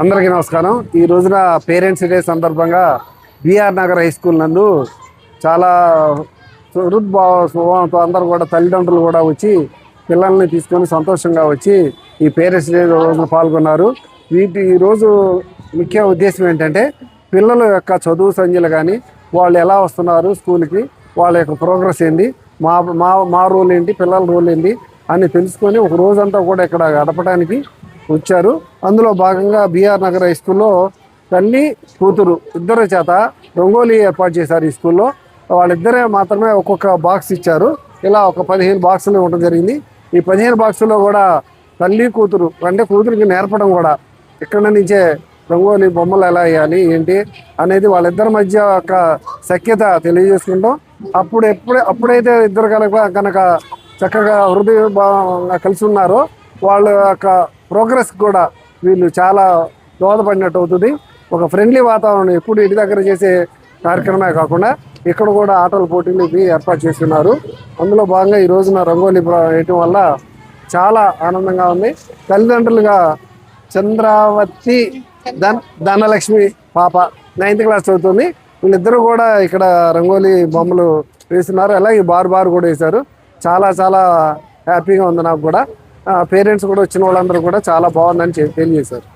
అందరికీ నమస్కారం. ఈ రోజున పేరెంట్స్ డే సందర్భంగా బిఆర్ నగర్ హై స్కూల్ నందు చాలా హృద్భావ స్వభావంతో అందరూ కూడా తల్లిదండ్రులు కూడా వచ్చి పిల్లల్ని తీసుకొని సంతోషంగా వచ్చి ఈ పేరెంట్స్ డే రోజున పాల్గొన్నారు. ఈ రోజు ముఖ్య ఉద్దేశం ఏంటంటే పిల్లల యొక్క చదువు సంఖ్యలు కానీ వాళ్ళు ఎలా వస్తున్నారు స్కూల్కి, వాళ్ళ యొక్క ప్రోగ్రెస్ ఏంటి, మా మా మా రోల్ ఏంటి, పిల్లల రోల్ ఏంటి అని తెలుసుకొని ఒక రోజంతా కూడా ఇక్కడ గడపడానికి వచ్చారు. అందులో భాగంగా బిఆర్ నగర్ హై స్కూల్లో తల్లి కూతురు ఇద్దరు చేత రంగోలీ ఏర్పాటు చేశారు. ఈ స్కూల్లో వాళ్ళిద్దరే మాత్రమే ఒక్కొక్క బాక్స్ ఇచ్చారు. ఇలా ఒక 15 బాక్సులు ఇవ్వడం జరిగింది. ఈ 15 బాక్సుల్లో కూడా తల్లి కూతురు అంటే కూతురికి నేర్పడం కూడా ఇక్కడ నుంచే రంగోలీ బొమ్మలు ఎలా వేయాలి ఏంటి అనేది వాళ్ళిద్దరి మధ్య ఒక సఖ్యత తెలియజేసుకుంటాం. అప్పుడైతే ఇద్దరు కనుక చక్కగా హృదయంగా కలిసి ఉన్నారో వాళ్ళ యొక్క ప్రోగ్రెస్ కూడా వీళ్ళు చాలా దోహదపడినట్టు అవుతుంది. ఒక ఫ్రెండ్లీ వాతావరణం ఎప్పుడు ఇంటి దగ్గర చేసే కార్యక్రమమే కాకుండా ఇక్కడ కూడా ఆటల పోటీలు ఏర్పాటు చేస్తున్నారు. అందులో భాగంగా ఈ రోజున రంగోలీ వేయటం వల్ల చాలా ఆనందంగా ఉంది. తల్లిదండ్రులుగా చంద్రావతి ధనలక్ష్మి పాప 9th క్లాస్ చదువుతుంది. వీళ్ళిద్దరూ కూడా ఇక్కడ రంగోలీ బొమ్మలు వేస్తున్నారు. అలాగే బారు కూడా వేశారు. చాలా చాలా హ్యాపీగా ఉంది నాకు కూడా. పేరెంట్స్ కూడా వచ్చిన వాళ్ళందరూ కూడా చాలా బాగుందని తెలియజేశారు.